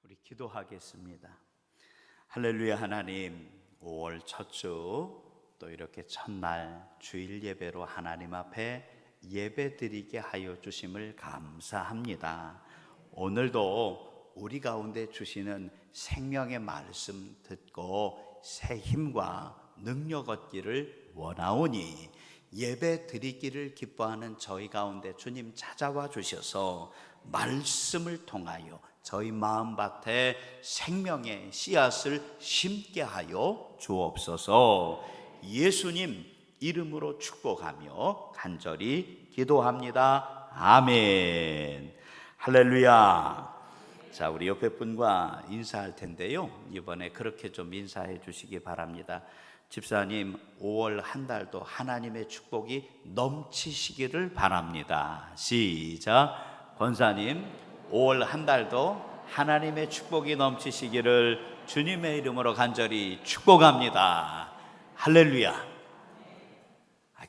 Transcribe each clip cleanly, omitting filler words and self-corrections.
우리 기도하겠습니다. 할렐루야. 하나님, 5월 첫 주 또 이렇게 첫날 주일 예배로 하나님 앞에 예배 드리게 하여 주심을 감사합니다. 오늘도 우리 가운데 주시는 생명의 말씀 듣고 새 힘과 능력 얻기를 원하오니 예배 드리기를 기뻐하는 저희 가운데 주님 찾아와 주셔서 말씀을 통하여 저희 마음밭에 생명의 씨앗을 심게 하여 주옵소서. 예수님 이름으로 축복하며 간절히 기도합니다. 아멘. 할렐루야. 자, 우리 옆에 분과 인사할 텐데요, 이번에 그렇게 좀 인사해 주시기 바랍니다. 집사님, 5월 한 달도 하나님의 축복이 넘치시기를 바랍니다. 시작. 권사님, 5월 한 달도 하나님의 축복이 넘치시기를 주님의 이름으로 간절히 축복합니다. 할렐루야.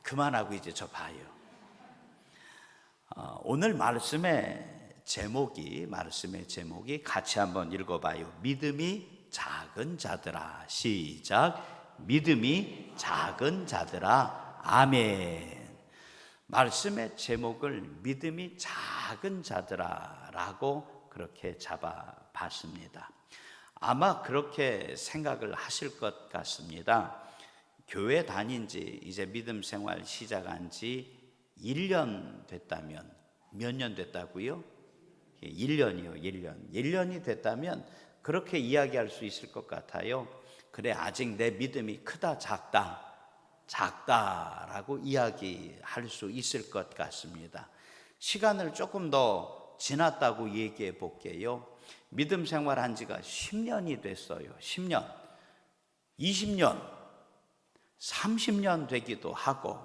그만하고 이제 저 봐요. 오늘 말씀의 제목이 같이 한번 읽어봐요. 믿음이 작은 자들아. 시작. 믿음이 작은 자들아. 아멘. 말씀의 제목을 믿음이 작은 자들아 라고 그렇게 잡아봤습니다. 아마 그렇게 생각을 하실 것 같습니다. 교회 다닌 지 이제 믿음 생활 시작한 지 1년 됐다면, 몇 년 됐다고요? 1년이요. 1년이 됐다면 그렇게 이야기할 수 있을 것 같아요. 그래, 아직 내 믿음이 크다 작다라고 이야기할 수 있을 것 같습니다. 시간을 조금 더 지났다고 얘기해 볼게요. 믿음 생활한 지가 10년이 됐어요. 10년, 20년, 30년 되기도 하고,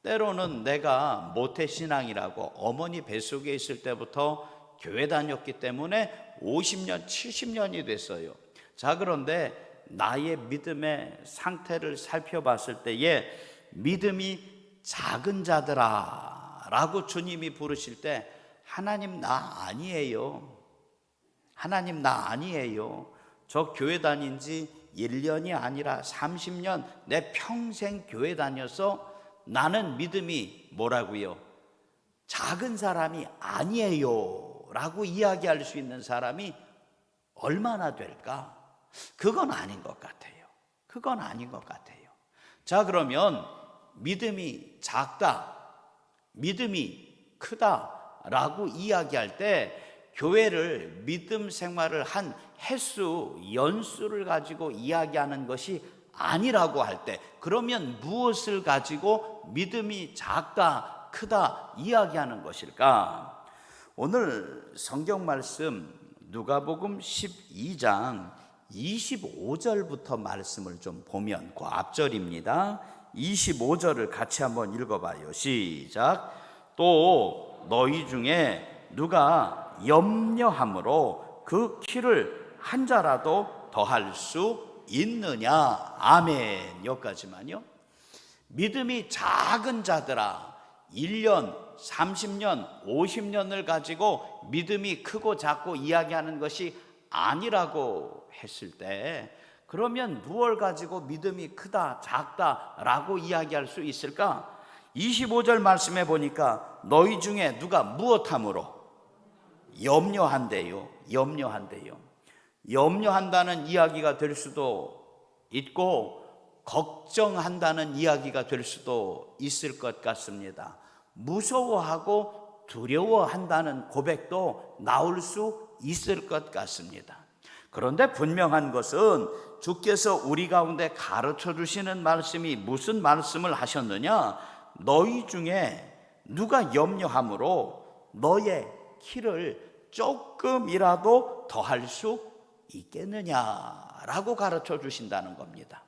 때로는 내가 모태신앙이라고 어머니 뱃속에 있을 때부터 교회 다녔기 때문에 50년, 70년이 됐어요. 자, 그런데 나의 믿음의 상태를 살펴봤을 때에 믿음이 작은 자들아 라고 주님이 부르실 때, 하나님 나 아니에요. 하나님 나 아니에요. 저 교회 다닌 지 1년이 아니라 30년, 내 평생 교회 다녀서 나는 믿음이 뭐라고요? 작은 사람이 아니에요 라고 이야기할 수 있는 사람이 얼마나 될까? 그건 아닌 것 같아요. 그건 아닌 것 같아요. 자, 그러면 믿음이 작다, 믿음이 크다 라고 이야기할 때 교회를 믿음 생활을 한 횟수, 연수를 가지고 이야기하는 것이 아니라고 할 때, 그러면 무엇을 가지고 믿음이 작다, 크다 이야기하는 것일까? 오늘 성경 말씀 누가복음 12장 25절부터 말씀을 좀 보면, 그 앞절입니다. 25절을 같이 한번 읽어봐요. 시작. 또 너희 중에 누가 염려함으로 그 키를 한 자라도 더할 수 있느냐. 아멘. 여기까지만요. 믿음이 작은 자들아, 1년, 30년, 50년을 가지고 믿음이 크고 작고 이야기하는 것이 아니라고 했을 때, 그러면 무엇을 가지고 믿음이 크다, 작다 라고 이야기할 수 있을까? 25절 말씀해 보니까 너희 중에 누가 무엇함으로? 염려한대요. 염려한다는 이야기가 될 수도 있고, 걱정한다는 이야기가 될 수도 있을 것 같습니다. 무서워하고 두려워한다는 고백도 나올 수 있을 것 같습니다. 그런데 분명한 것은 주께서 우리 가운데 가르쳐 주시는 말씀이 무슨 말씀을 하셨느냐? 너희 중에 누가 염려함으로 너의 키를 조금이라도 더할 수 있겠느냐라고 가르쳐 주신다는 겁니다.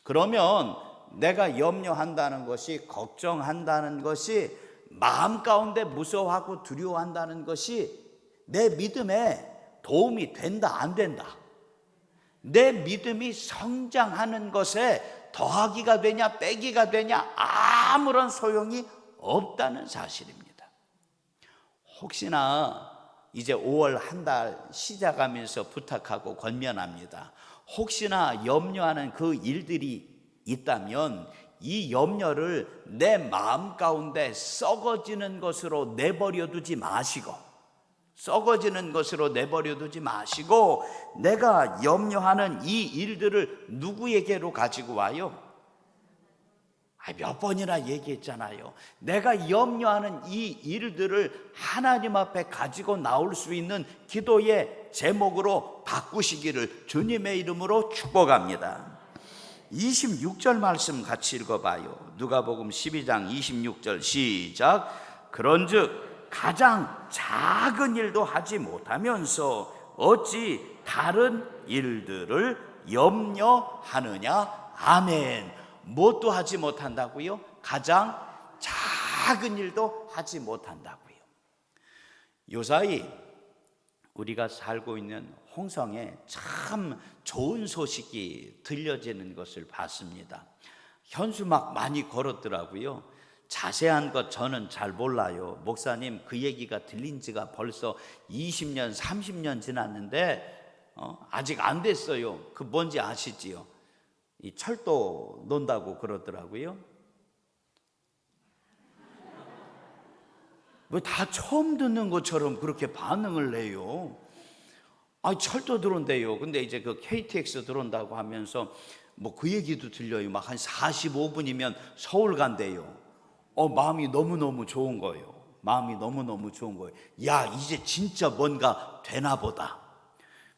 그러면 내가 염려한다는 것이, 걱정한다는 것이, 마음 가운데 무서워하고 두려워한다는 것이 내 믿음에 도움이 된다, 안 된다? 내 믿음이 성장하는 것에 더하기가 되냐 빼기가 되냐 아무런 소용이 없다는 사실입니다. 혹시나 이제 5월 한 달 시작하면서 부탁하고 권면합니다. 혹시나 염려하는 그 일들이 있다면 이 염려를 내 마음 가운데 썩어지는 것으로 내버려 두지 마시고, 썩어지는 것으로 내버려 두지 마시고, 내가 염려하는 이 일들을 누구에게로 가지고 와요? 몇 번이나 얘기했잖아요. 내가 염려하는 이 일들을 하나님 앞에 가지고 나올 수 있는 기도의 제목으로 바꾸시기를 주님의 이름으로 축복합니다. 26절 말씀 같이 읽어봐요. 누가복음 12장 26절 시작. 그런즉 가장 작은 일도 하지 못하면서 어찌 다른 일들을 염려하느냐. 아멘. 무엇도 하지 못한다고요? 가장 작은 일도 하지 못한다고요. 요사이 우리가 살고 있는 홍성에 참 좋은 소식이 들려지는 것을 봤습니다. 현수막 많이 걸었더라고요. 자세한 것 저는 잘 몰라요. 목사님, 그 얘기가 들린 지가 벌써 20년, 30년 지났는데 아직 안 됐어요. 그 뭔지 아시지요? 이 철도 논다고 그러더라고요. 왜 다 처음 듣는 것처럼 그렇게 반응을 내요? 철도 들어온대요. 근데 이제 그 KTX 들어온다고 하면서 뭐 그 얘기도 들려요. 막 한 45분이면 서울 간대요. 마음이 너무너무 좋은 거예요. 마음이 너무너무 좋은 거예요. 야, 이제 진짜 뭔가 되나 보다.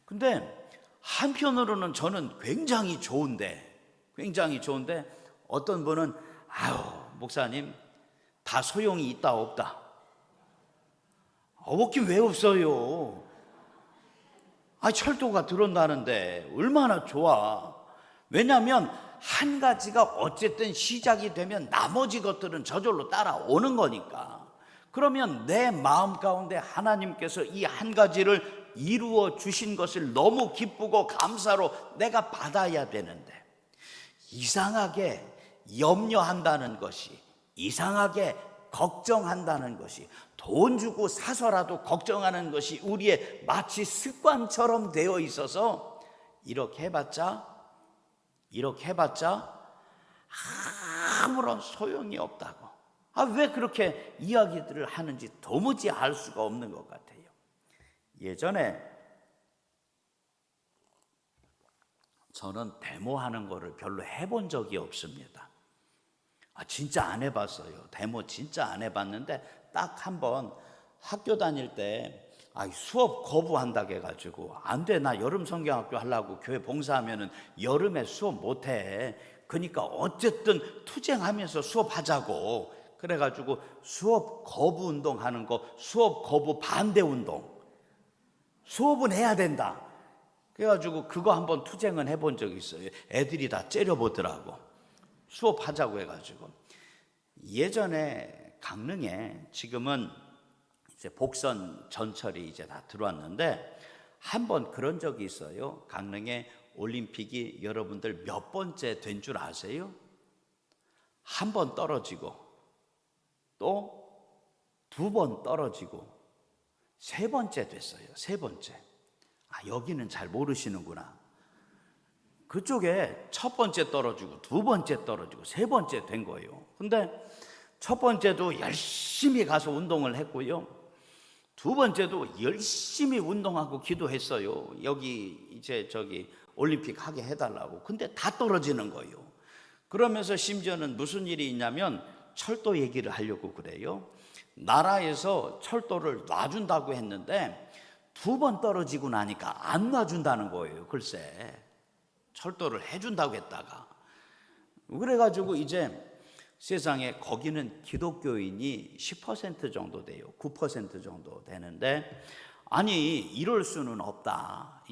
근데 한편으로는 저는 굉장히 좋은데 어떤 분은 목사님, 다 소용이 있다 없다. 없긴 왜 없어요? 철도가 들어온다는데 얼마나 좋아. 왜냐하면 한 가지가 어쨌든 시작이 되면 나머지 것들은 저절로 따라오는 거니까. 그러면 내 마음 가운데 하나님께서 이 한 가지를 이루어 주신 것을 너무 기쁘고 감사로 내가 받아야 되는데, 이상하게 염려한다는 것이, 이상하게 걱정한다는 것이, 돈 주고 사서라도 걱정하는 것이 우리의 마치 습관처럼 되어 있어서 이렇게 해봤자 아무런 소용이 없다고. 왜 그렇게 이야기들을 하는지 도무지 알 수가 없는 것 같아요. 예전에 저는 데모하는 거를 별로 해본 적이 없습니다. 진짜 안 해봤어요. 데모 진짜 안 해봤는데 딱 한 번 학교 다닐 때 수업 거부한다고 해가지고, 안 돼, 나 여름 성경학교 하려고, 교회 봉사하면은 여름에 수업 못해. 그러니까 어쨌든 투쟁하면서 수업하자고. 그래가지고 수업 거부 운동하는 거, 수업 거부 반대 운동, 수업은 해야 된다. 그래가지고 그거 한번 투쟁은 해본 적이 있어요. 애들이 다 째려보더라고. 수업하자고 해가지고. 예전에 강릉에, 지금은 이제 복선 전철이 이제 다 들어왔는데, 한번 그런 적이 있어요. 강릉에 올림픽이 여러분들 몇 번째 된 줄 아세요? 한 번 떨어지고, 또 두 번 떨어지고, 세 번째 됐어요. 세 번째. 여기는 잘 모르시는구나. 그쪽에 첫 번째 떨어지고, 두 번째 떨어지고, 세 번째 된 거예요. 근데 첫 번째도 열심히 가서 운동을 했고요. 두 번째도 열심히 운동하고 기도했어요. 여기 이제 올림픽 하게 해달라고. 근데 다 떨어지는 거예요. 그러면서 심지어는 무슨 일이 있냐면 철도 얘기를 하려고 그래요. 나라에서 철도를 놔준다고 했는데 두 번 떨어지고 나니까 안 놔준다는 거예요. 글쎄, 철도를 해준다고 했다가. 그래가지고 이제 세상에 거기는 기독교인이 10% 정도 돼요. 9% 정도 되는데, 이럴 수는 없다.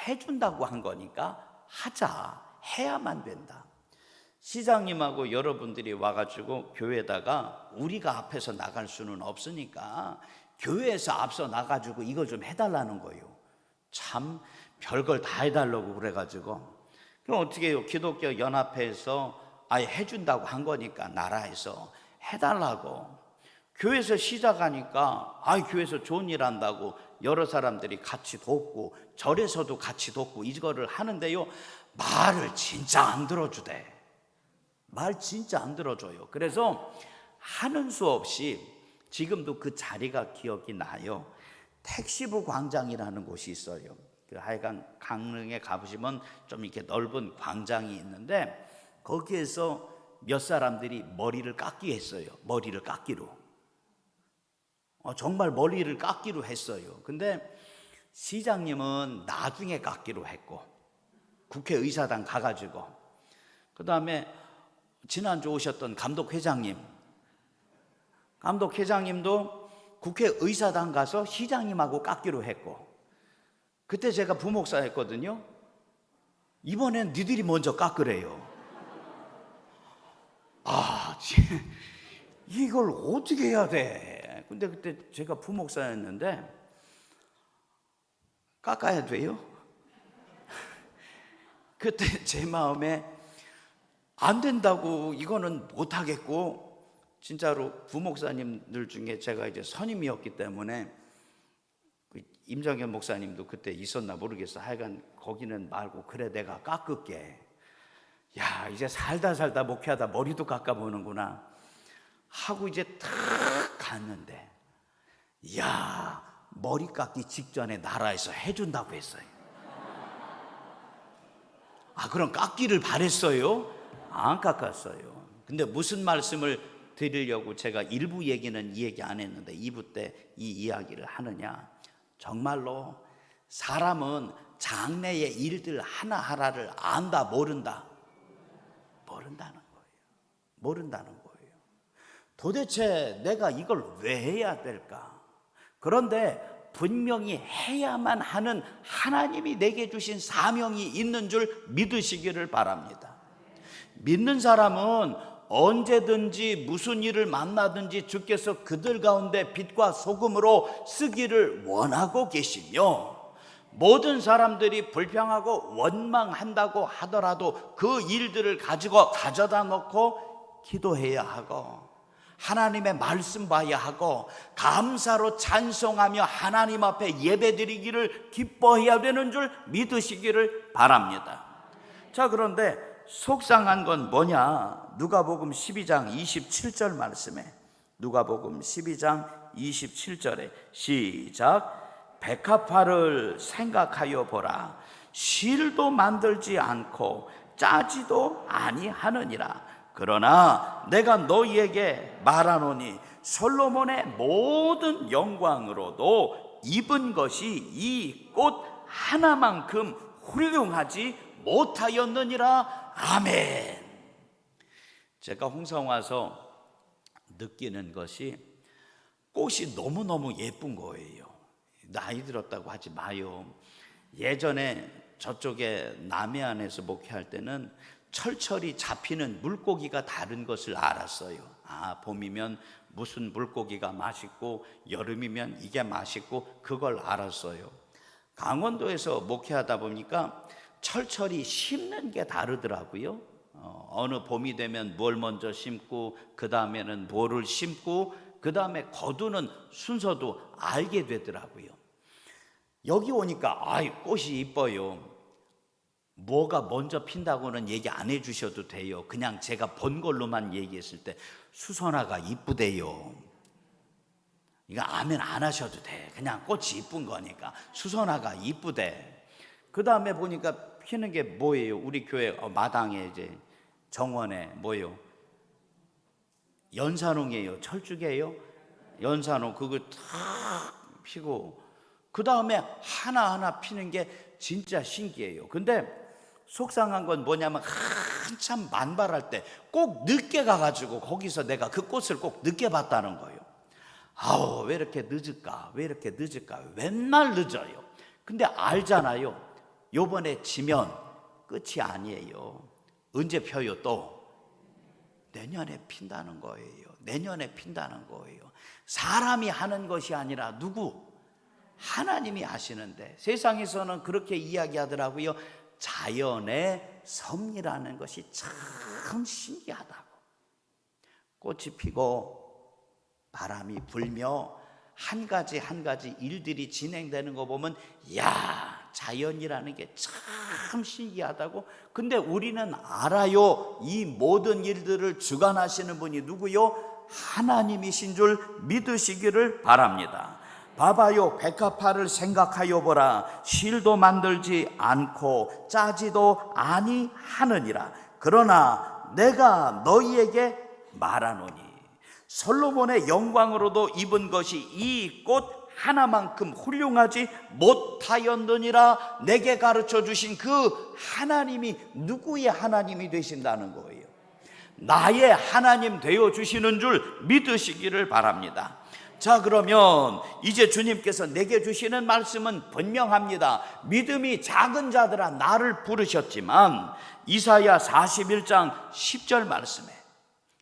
해준다고 한 거니까 하자. 해야만 된다. 시장님하고 여러분들이 와가지고 교회에다가 우리가 앞에서 나갈 수는 없으니까 교회에서 앞서 나가지고 이거 좀 해달라는 거예요. 참 별걸 다 해달라고 그래가지고. 그럼 어떻게 해요? 기독교 연합회에서 해준다고 한 거니까 나라에서 해달라고. 교회에서 시작하니까 교회에서 좋은 일 한다고 여러 사람들이 같이 돕고 절에서도 같이 돕고 이거를 하는데요, 말을 진짜 안 들어주대. 말 진짜 안 들어줘요. 그래서 하는 수 없이 지금도 그 자리가 기억이 나요. 택시부 광장이라는 곳이 있어요. 하여간 강릉에 가보시면 좀 이렇게 넓은 광장이 있는데 거기에서 몇 사람들이 머리를 깎기 했어요. 머리를 깎기로. 정말 머리를 깎기로 했어요. 근데 시장님은 나중에 깎기로 했고, 국회의사당 가가지고, 그 다음에 지난주 오셨던 감독회장님도 국회의사당 가서 시장님하고 깎기로 했고, 그때 제가 부목사 했거든요. 이번엔 니들이 먼저 깎으래요. 이걸 어떻게 해야 돼? 근데 그때 제가 부목사였는데 깎아야 돼요? 그때 제 마음에 안 된다고, 이거는 못 하겠고, 진짜로 부목사님들 중에 제가 이제 선임이었기 때문에 임정현 목사님도 그때 있었나 모르겠어. 하여간 거기는 말고, 그래 내가 깎을게. 야, 이제 살다 목회하다 머리도 깎아보는구나 하고 이제 탁 갔는데, 야, 머리 깎기 직전에 나라에서 해준다고 했어요. 그럼 깎기를 바랬어요? 안 깎았어요. 근데 무슨 말씀을 드리려고 제가 1부 얘기는 이 얘기 안 했는데 2부 때 이 이야기를 하느냐, 정말로 사람은 장래의 일들 하나하나를 안다 모른다? 모른다는 거예요. 도대체 내가 이걸 왜 해야 될까? 그런데 분명히 해야만 하는 하나님이 내게 주신 사명이 있는 줄 믿으시기를 바랍니다. 믿는 사람은 언제든지 무슨 일을 만나든지 주께서 그들 가운데 빛과 소금으로 쓰기를 원하고 계시며, 모든 사람들이 불평하고 원망한다고 하더라도 그 일들을 가지고 가져다 놓고 기도해야 하고, 하나님의 말씀 봐야 하고, 감사로 찬송하며 하나님 앞에 예배드리기를 기뻐해야 되는 줄 믿으시기를 바랍니다. 자, 그런데 속상한 건 뭐냐? 누가복음 12장 27절 말씀에, 누가복음 12장 27절에 시작. 백합화를 생각하여 보라. 실도 만들지 않고 짜지도 아니하느니라. 그러나 내가 너희에게 말하노니 솔로몬의 모든 영광으로도 입은 것이 이 꽃 하나만큼 훌륭하지 못하였느니라. 아멘. 제가 홍성 와서 느끼는 것이 꽃이 너무너무 예쁜 거예요. 나이 들었다고 하지 마요. 예전에 저쪽에 남해안에서 목회할 때는 철철이 잡히는 물고기가 다른 것을 알았어요. 봄이면 무슨 물고기가 맛있고 여름이면 이게 맛있고 그걸 알았어요. 강원도에서 목회하다 보니까 철철이 심는 게 다르더라고요. 어느 봄이 되면 뭘 먼저 심고, 그 다음에는 뭐를 심고, 그 다음에 거두는 순서도 알게 되더라고요. 여기 오니까 꽃이 이뻐요. 뭐가 먼저 핀다고는 얘기 안 해주셔도 돼요. 그냥 제가 본 걸로만 얘기했을 때 수선화가 이쁘대요. 이거 아멘 안 하셔도 돼. 그냥 꽃이 이쁜 거니까 수선화가 이쁘대. 그 다음에 보니까 피는 게 뭐예요? 우리 교회 마당에 이제 정원에 뭐예요? 연산홍이에요? 철쭉이에요? 연산홍. 그거 탁 피고, 그 다음에 하나하나 피는 게 진짜 신기해요. 근데 속상한 건 뭐냐면 한참 만발할 때 꼭 늦게 가가지고 거기서 내가 그 꽃을 꼭 늦게 봤다는 거예요. 왜 이렇게 늦을까? 왜 이렇게 늦을까? 맨날 늦어요. 근데 알잖아요. 요번에 지면 끝이 아니에요. 언제 펴요? 또 내년에 핀다는 거예요. 내년에 핀다는 거예요. 사람이 하는 것이 아니라 누구? 하나님이 하시는데, 세상에서는 그렇게 이야기하더라고요. 자연의 섭리라는 것이 참 신기하다고. 꽃이 피고 바람이 불며 한 가지 한 가지 일들이 진행되는 거 보면 야, 자연이라는 게 참 신기하다고. 근데 우리는 알아요. 이 모든 일들을 주관하시는 분이 누구요? 하나님이신 줄 믿으시기를 바랍니다. 봐봐요. 백합화를 생각하여 보라. 실도 만들지 않고 짜지도 아니하느니라. 그러나 내가 너희에게 말하노니. 솔로몬의 영광으로도 입은 것이 이 꽃 하나만큼 훌륭하지 못하였느니라. 내게 가르쳐 주신 그 하나님이 누구의 하나님이 되신다는 거예요? 나의 하나님 되어 주시는 줄 믿으시기를 바랍니다. 자, 그러면 이제 주님께서 내게 주시는 말씀은 분명합니다. 믿음이 작은 자들아 나를 부르셨지만, 이사야 41장 10절 말씀에,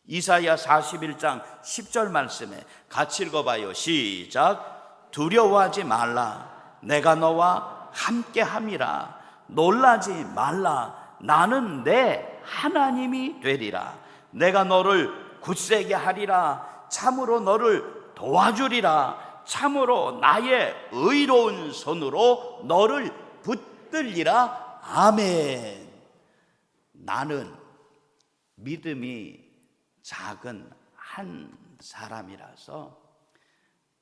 이사야 41장 10절 말씀에 같이 읽어봐요. 시작. 두려워하지 말라. 내가 너와 함께함이라. 놀라지 말라. 나는 내 하나님이 되리라. 내가 너를 굳세게 하리라. 참으로 너를 도와주리라. 참으로 나의 의로운 손으로 너를 붙들리라. 아멘. 나는 믿음이 작은 한 사람이라서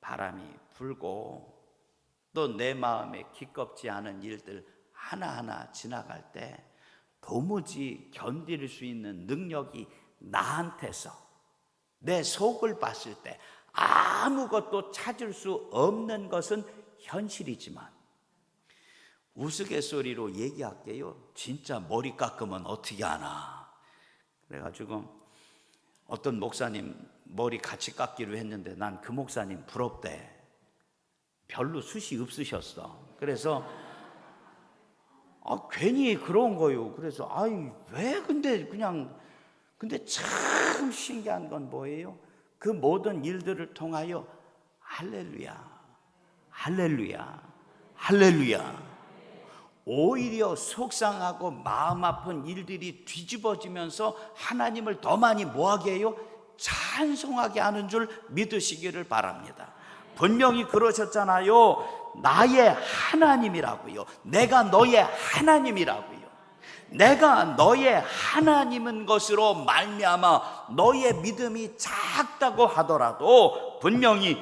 바람이 불고 또 내 마음에 기껍지 않은 일들 하나하나 지나갈 때 도무지 견딜 수 있는 능력이 나한테서, 내 속을 봤을 때 아무것도 찾을 수 없는 것은 현실이지만, 우스갯소리로 얘기할게요. 진짜 머리 깎으면 어떻게 하나. 그래가지고 어떤 목사님 머리 같이 깎기로 했는데 난 그 목사님 부럽대. 별로 숱이 없으셨어. 그래서 괜히 그런 거요. 그래서 왜 근데 참 신기한 건 뭐예요? 그 모든 일들을 통하여 할렐루야, 할렐루야, 할렐루야. 오히려 속상하고 마음 아픈 일들이 뒤집어지면서 하나님을 더 많이 뭐하게 해요? 찬송하게 하는 줄 믿으시기를 바랍니다. 분명히 그러셨잖아요. 나의 하나님이라고요. 내가 너의 하나님이라고요. 내가 너의 하나님인 것으로 말미암아 너의 믿음이 작다고 하더라도 분명히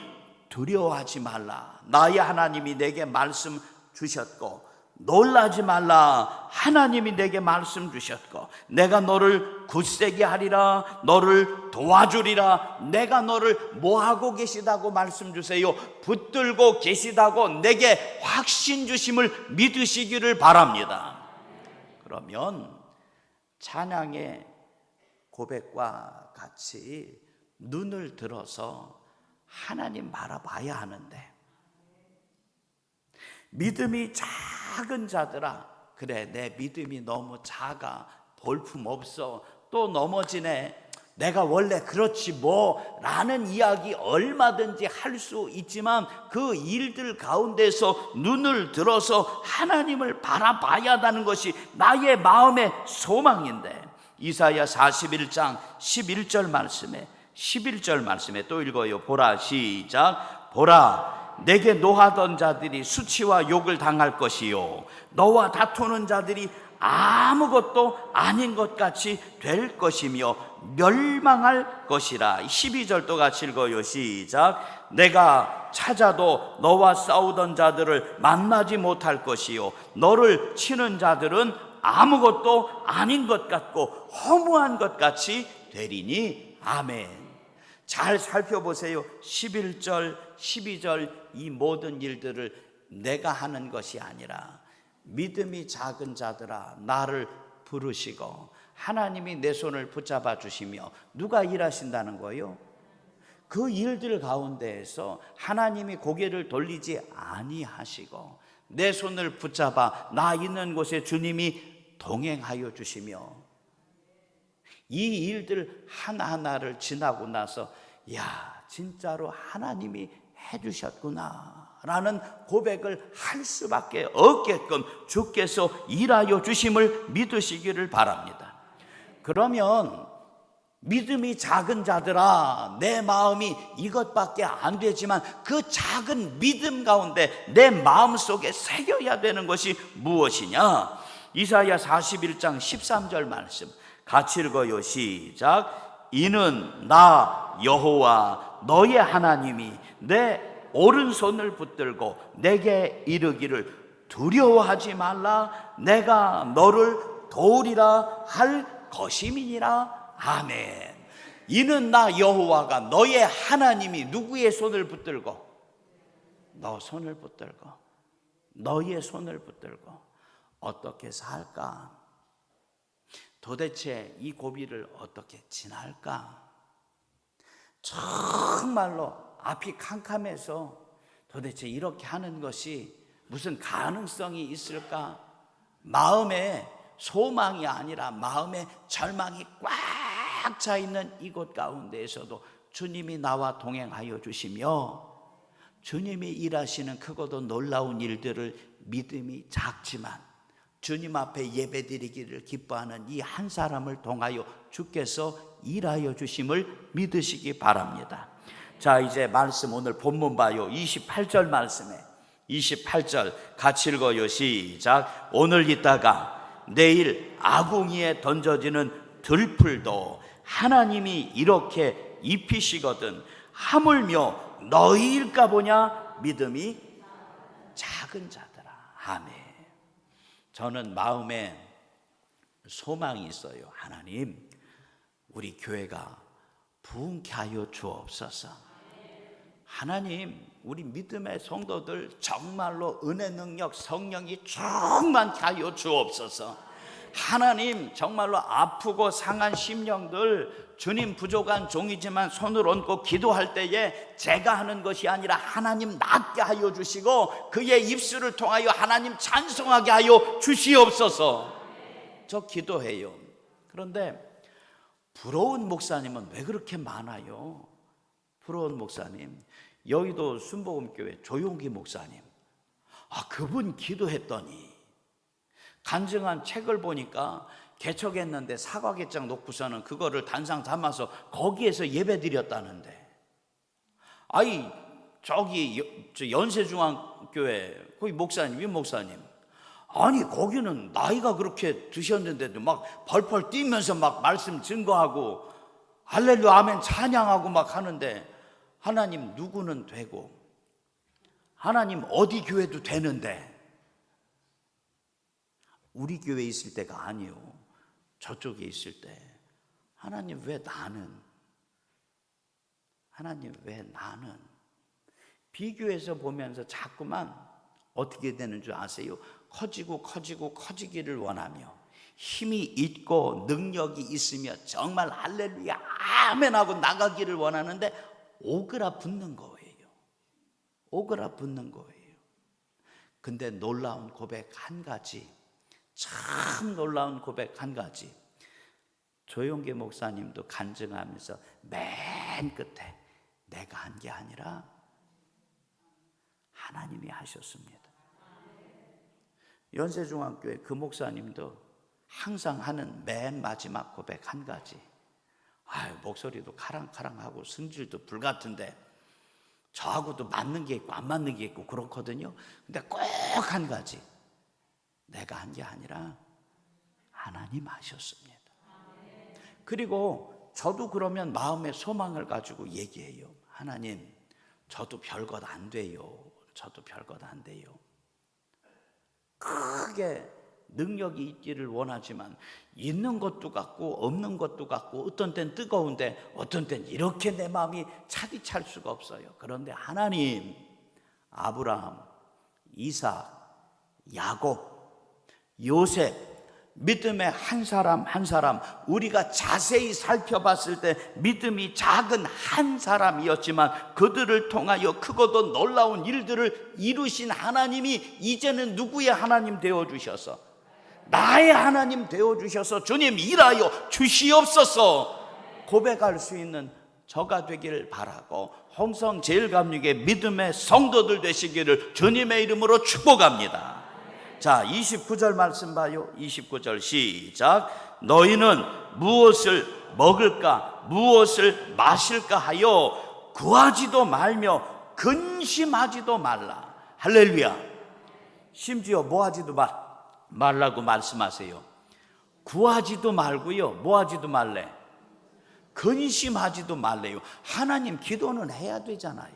두려워하지 말라. 나의 하나님이 내게 말씀 주셨고, 놀라지 말라. 하나님이 내게 말씀 주셨고, 내가 너를 굳세게 하리라. 너를 도와주리라. 내가 너를 뭐하고 계시다고 말씀 주세요? 붙들고 계시다고 내게 확신 주심을 믿으시기를 바랍니다. 그러면 찬양의 고백과 같이 눈을 들어서 하나님 바라봐야 하는데, 믿음이 작은 자들아, 그래 내 믿음이 너무 작아, 볼품없어, 또 넘어지네, 내가 원래 그렇지 뭐 라는 이야기 얼마든지 할 수 있지만 그 일들 가운데서 눈을 들어서 하나님을 바라봐야 한다는 것이 나의 마음의 소망인데, 이사야 41장 11절 말씀에 또 읽어요. 보라, 시작. 보라, 내게 노하던 자들이 수치와 욕을 당할 것이요, 너와 다투는 자들이 아무것도 아닌 것 같이 될 것이며 멸망할 것이라. 12절도 같이 읽어요. 시작. 내가 찾아도 너와 싸우던 자들을 만나지 못할 것이요, 너를 치는 자들은 아무것도 아닌 것 같고 허무한 것 같이 되리니. 아멘. 잘 살펴보세요. 11절, 12절 이 모든 일들을 내가 하는 것이 아니라 믿음이 작은 자들아 나를 부르시고 하나님이 내 손을 붙잡아 주시며 누가 일하신다는 거예요? 그 일들 가운데에서 하나님이 고개를 돌리지 아니하시고 내 손을 붙잡아 나 있는 곳에 주님이 동행하여 주시며, 이 일들 하나하나를 지나고 나서 야, 진짜로 하나님이 해주셨구나 라는 고백을 할 수밖에 없게끔 주께서 일하여 주심을 믿으시기를 바랍니다. 그러면 믿음이 작은 자들아, 내 마음이 이것밖에 안 되지만 그 작은 믿음 가운데 내 마음속에 새겨야 되는 것이 무엇이냐? 이사야 41장 13절 말씀 같이 읽어요. 시작. 이는 나 여호와 너의 하나님이 내 오른손을 붙들고 내게 이르기를 두려워하지 말라, 내가 너를 도우리라 할 것임이니라. 아멘. 이는 나 여호와가 너의 하나님이 누구의 손을 붙들고? 너 손을 붙들고, 너의 손을 붙들고 어떻게 살까? 도대체 이 고비를 어떻게 지날까? 정말로 앞이 캄캄해서 도대체 이렇게 하는 것이 무슨 가능성이 있을까? 마음에 소망이 아니라 마음에 절망이 꽉 차 있는 이곳 가운데에서도 주님이 나와 동행하여 주시며 주님이 일하시는 크고도 놀라운 일들을 믿음이 작지만 주님 앞에 예배드리기를 기뻐하는 이 한 사람을 통하여 주께서 일하여 주심을 믿으시기 바랍니다. 자, 이제 말씀 오늘 본문 봐요. 28절 말씀에 28절 같이 읽어요. 시작. 오늘 있다가 내일 아궁이에 던져지는 들풀도 하나님이 이렇게 입히시거든 하물며 너희일까 보냐? 믿음이 작은 자들아. 아멘. 저는 마음에 소망이 있어요. 하나님, 우리 교회가 부흥케 하여 주옵소서. 하나님, 우리 믿음의 성도들 정말로 은혜 능력 성령이 충만케 하여 주옵소서. 하나님, 정말로 아프고 상한 심령들, 주님 부족한 종이지만 손을 얹고 기도할 때에 제가 하는 것이 아니라 하나님 낫게 하여 주시고 그의 입술을 통하여 하나님 찬송하게 하여 주시옵소서. 저 기도해요. 그런데 부러운 목사님은 왜 그렇게 많아요? 부러운 목사님, 여의도 순복음교회 조용기 목사님, 그분 기도했더니 간증한 책을 보니까 개척했는데 사과개장 놓고서는 그거를 단상 담아서 거기에서 예배 드렸다는데, 저기 연세중앙교회 거기 목사님, 위 목사님, 거기는 나이가 그렇게 드셨는데도 막 벌벌 뛰면서 막 말씀 증거하고 할렐루야 아멘 찬양하고 막 하는데, 하나님 누구는 되고 하나님 어디 교회도 되는데 우리 교회에 있을 때가 아니요, 저쪽에 있을 때 하나님 왜 나는? 하나님 왜 나는? 비교해서 보면서 자꾸만 어떻게 되는 줄 아세요? 커지기를 원하며 힘이 있고 능력이 있으며 정말 할렐루야 아멘 하고 나가기를 원하는데 오그라붙는 거예요. 오그라붙는 거예요. 근데 놀라운 고백 한 가지, 참 놀라운 고백 한 가지, 조용기 목사님도 간증하면서 맨 끝에 내가 한 게 아니라 하나님이 하셨습니다. 연세중앙교회 그 목사님도 항상 하는 맨 마지막 고백 한 가지, 목소리도 카랑카랑하고 승질도 불같은데 저하고도 맞는 게 있고 안 맞는 게 있고 그렇거든요. 근데 꼭 한 가지, 내가 한 게 아니라 하나님 하셨습니다. 그리고 저도 그러면 마음의 소망을 가지고 얘기해요. 하나님, 저도 별것 안 돼요. 저도 별것 안 돼요. 크게 능력이 있기를 원하지만 있는 것도 같고 없는 것도 같고 어떤 땐 뜨거운데 어떤 땐 이렇게 내 마음이 차디 찰 수가 없어요. 그런데 하나님, 아브라함, 이삭, 야곱, 요셉, 믿음의 한 사람 한 사람 우리가 자세히 살펴봤을 때 믿음이 작은 한 사람이었지만 그들을 통하여 크고도 놀라운 일들을 이루신 하나님이 이제는 누구의 하나님 되어주셔서, 나의 하나님 되어주셔서 주님 일하여 주시옵소서 고백할 수 있는 저가 되기를 바라고, 홍성 제일감리교회 믿음의 성도들 되시기를 주님의 이름으로 축복합니다. 자, 29절 말씀 봐요. 29절 시작. 너희는 무엇을 먹을까 무엇을 마실까 하여 구하지도 말며 근심하지도 말라. 할렐루야. 심지어 뭐 하지도 말라고 말씀하세요. 구하지도 말고요, 뭐 하지도 말래? 근심하지도 말래요. 하나님 기도는 해야 되잖아요.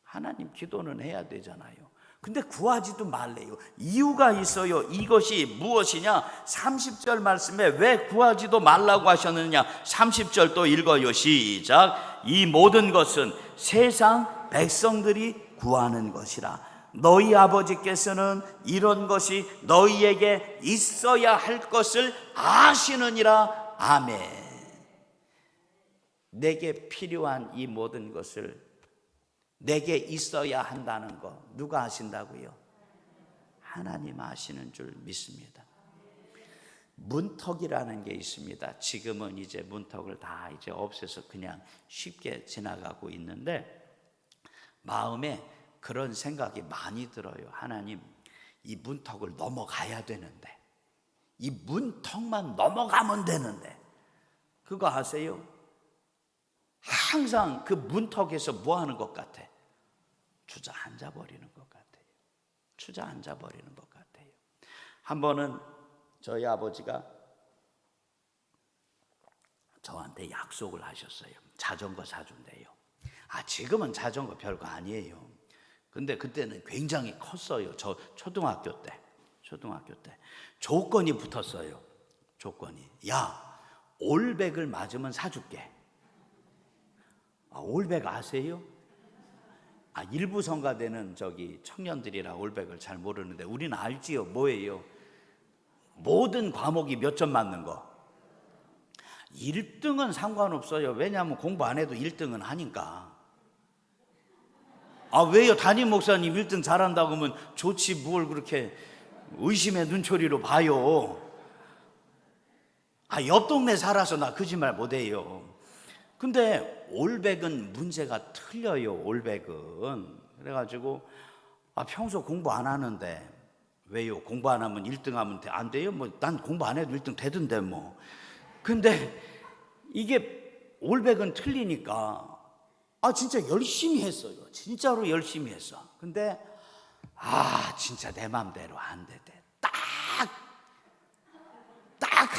하나님 기도는 해야 되잖아요. 근데 구하지도 말래요. 이유가 있어요. 이것이 무엇이냐? 30절 말씀에 왜 구하지도 말라고 하셨느냐? 30절 또 읽어요. 시작. 이 모든 것은 세상 백성들이 구하는 것이라. 너희 아버지께서는 이런 것이 너희에게 있어야 할 것을 아시느니라. 아멘. 내게 필요한 이 모든 것을 내게 있어야 한다는 거 누가 아신다고요? 하나님 아시는 줄 믿습니다. 문턱이라는 게 있습니다. 지금은 이제 문턱을 다 이제 없애서 그냥 쉽게 지나가고 있는데 마음에 그런 생각이 많이 들어요. 하나님, 이 문턱을 넘어가야 되는데, 이 문턱만 넘어가면 되는데, 그거 아세요? 항상 그 문턱에서 뭐 하는 것 같아? 주저앉아 버리는 것 같아요. 주저앉아 버리는 것 같아요. 한 번은 저희 아버지가 저한테 약속을 하셨어요. 자전거 사준대요. 지금은 자전거 별거 아니에요. 근데 그때는 굉장히 컸어요. 저 초등학교 때 조건이 붙었어요. 조건이, 야, 올백을 맞으면 사줄게. 올백 아세요? 일부 성가대는 저기 청년들이라 올백을 잘 모르는데 우리는 알지요. 뭐예요? 모든 과목이 몇 점 맞는 거. 1등은 상관없어요. 왜냐하면 공부 안 해도 1등은 하니까. 왜요? 담임 목사님 1등 잘한다고 하면 좋지, 뭘 그렇게 의심의 눈초리로 봐요. 옆 동네 살아서 나 거짓말 못해요. 근데 올백은 문제가 틀려요. 올백은. 그래가지고 평소 공부 안 하는데, 왜요? 공부 안 하면 1등 하면 안 돼요? 난 공부 안 해도 1등 되던데 뭐. 근데 이게 올백은 틀리니까 진짜 열심히 했어요. 진짜로 열심히 했어. 근데 진짜 내 맘대로 안 되대. 딱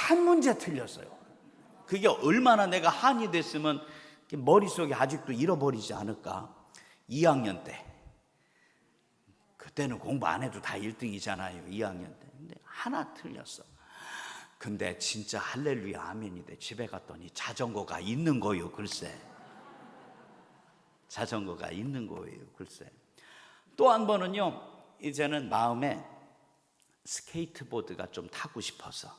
한 문제 틀렸어요. 그게 얼마나 내가 한이 됐으면 머릿속에 아직도 잃어버리지 않을까. 2학년 때, 그때는 공부 안 해도 다 1등이잖아요 2학년 때. 근데 하나 틀렸어. 근데 진짜 할렐루야 아멘이 돼. 집에 갔더니 자전거가 있는 거예요. 글쎄, 자전거가 있는 거예요. 글쎄. 또 한 번은요, 이제는 마음에 스케이트보드가 좀 타고 싶어서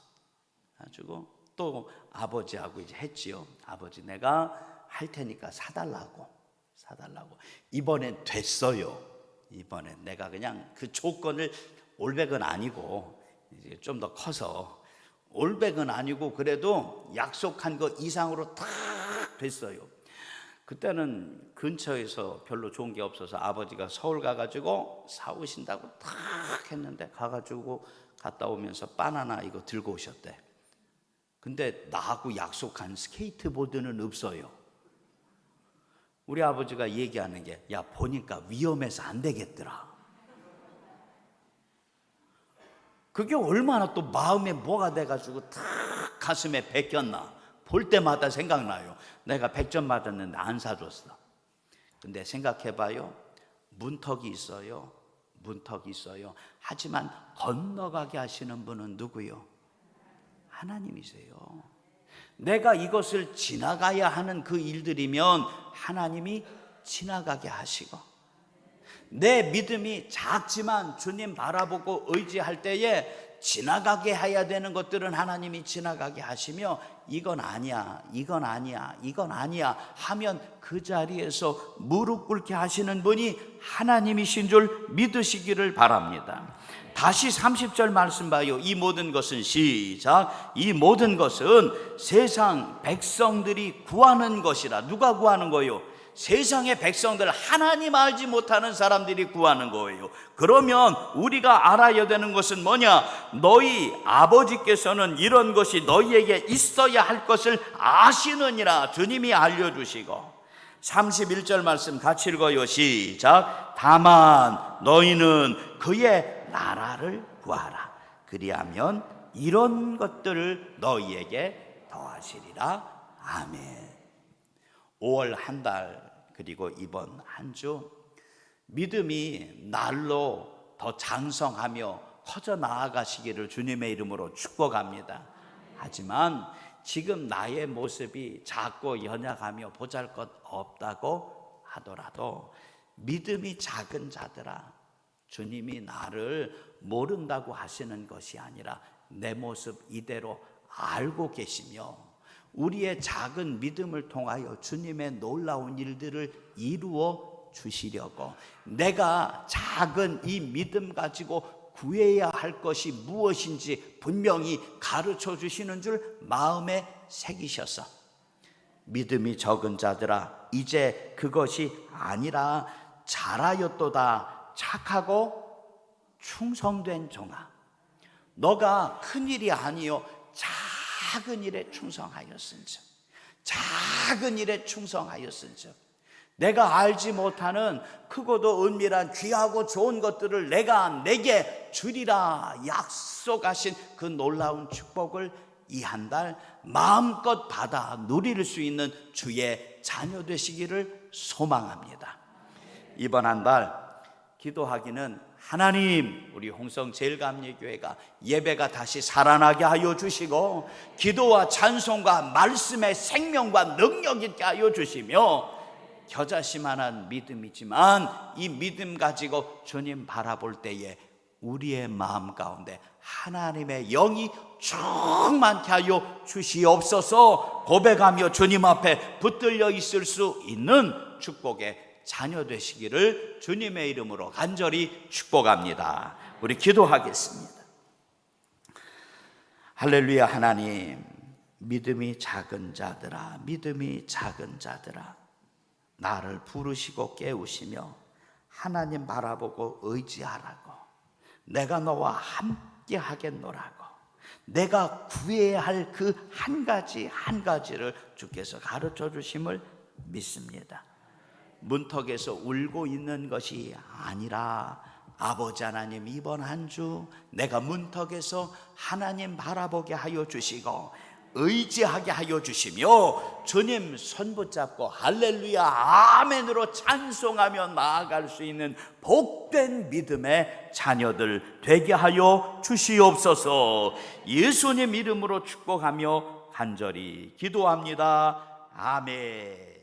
가지고 또 아버지하고 이제 했지요. 아버지, 내가 할 테니까 사달라고. 이번엔 됐어요. 이번엔 내가 그냥 그 조건을, 올백은 아니고 이제 좀 더 커서, 올백은 아니고 그래도 약속한 것 이상으로 탁 됐어요. 그때는 근처에서 별로 좋은 게 없어서 아버지가 서울 가가지고 사오신다고 탁 했는데, 가가지고 갔다 오면서 바나나 이거 들고 오셨대. 근데 나하고 약속한 스케이트보드는 없어요. 우리 아버지가 얘기하는 게, 야, 보니까 위험해서 안 되겠더라. 그게 얼마나 또 마음에 뭐가 돼가지고 탁 가슴에 베꼈나. 볼 때마다 생각나요. 내가 100점 맞았는데 안 사줬어. 근데 생각해봐요. 문턱이 있어요. 하지만 건너가게 하시는 분은 누구요? 하나님이세요. 내가 이것을 지나가야 하는 그 일들이면 하나님이 지나가게 하시고, 내 믿음이 작지만 주님 바라보고 의지할 때에 지나가게 해야 되는 것들은 하나님이 지나가게 하시며, 이건 아니야 하면 그 자리에서 무릎 꿇게 하시는 분이 하나님이신 줄 믿으시기를 바랍니다. 다시 30절 말씀 봐요. 이 모든 것은, 시작, 이 모든 것은 세상 백성들이 구하는 것이라. 누가 구하는 거요? 세상의 백성들, 하나님 알지 못하는 사람들이 구하는 거예요. 그러면 우리가 알아야 되는 것은 뭐냐? 너희 아버지께서는 이런 것이 너희에게 있어야 할 것을 아시느니라. 주님이 알려주시고, 31절 말씀 같이 읽어요. 시작. 다만 너희는 그의 나라를 구하라. 그리하면 이런 것들을 너희에게 더하시리라. 아멘. 5월 한 달, 그리고 이번 한 주, 믿음이 날로 더 장성하며 커져 나아가시기를 주님의 이름으로 축복합니다. 하지만 지금 나의 모습이 작고 연약하며 보잘것 없다고 하더라도 믿음이 작은 자들아, 주님이 나를 모른다고 하시는 것이 아니라 내 모습 이대로 알고 계시며 우리의 작은 믿음을 통하여 주님의 놀라운 일들을 이루어 주시려고, 내가 작은 이 믿음 가지고 구해야 할 것이 무엇인지 분명히 가르쳐 주시는 줄 마음에 새기셔서, 믿음이 적은 자들아 이제 그것이 아니라 잘하였도다 착하고 충성된 종아, 너가 큰 일이 아니요 작은 일에 충성하였은즉, 작은 일에 충성하였은즉, 내가 알지 못하는 크고도 은밀한 귀하고 좋은 것들을 내가 내게 주리라 약속하신 그 놀라운 축복을 이 한 달 마음껏 받아 누릴 수 있는 주의 자녀 되시기를 소망합니다. 이번 한 달 기도하기는, 하나님, 우리 홍성제일감리교회가 예배가 다시 살아나게 하여 주시고 기도와 찬송과 말씀의 생명과 능력 있게 하여 주시며, 겨자씨만한 믿음이지만 이 믿음 가지고 주님 바라볼 때에 우리의 마음 가운데 하나님의 영이 충만케 하여 주시옵소서 고백하며 주님 앞에 붙들려 있을 수 있는 축복의 자녀 되시기를 주님의 이름으로 간절히 축복합니다. 우리 기도하겠습니다. 할렐루야. 하나님, 믿음이 작은 자들아, 믿음이 작은 자들아, 나를 부르시고 깨우시며 하나님 바라보고 의지하라고, 내가 너와 함께 하겠노라고, 내가 구해야 할 그 한 가지 한 가지를 주께서 가르쳐 주심을 믿습니다. 문턱에서 울고 있는 것이 아니라, 아버지 하나님, 이번 한 주 내가 문턱에서 하나님 바라보게 하여 주시고 의지하게 하여 주시며 주님 손 붙잡고 할렐루야 아멘으로 찬송하며 나아갈 수 있는 복된 믿음의 자녀들 되게 하여 주시옵소서. 예수님 이름으로 축복하며 간절히 기도합니다. 아멘.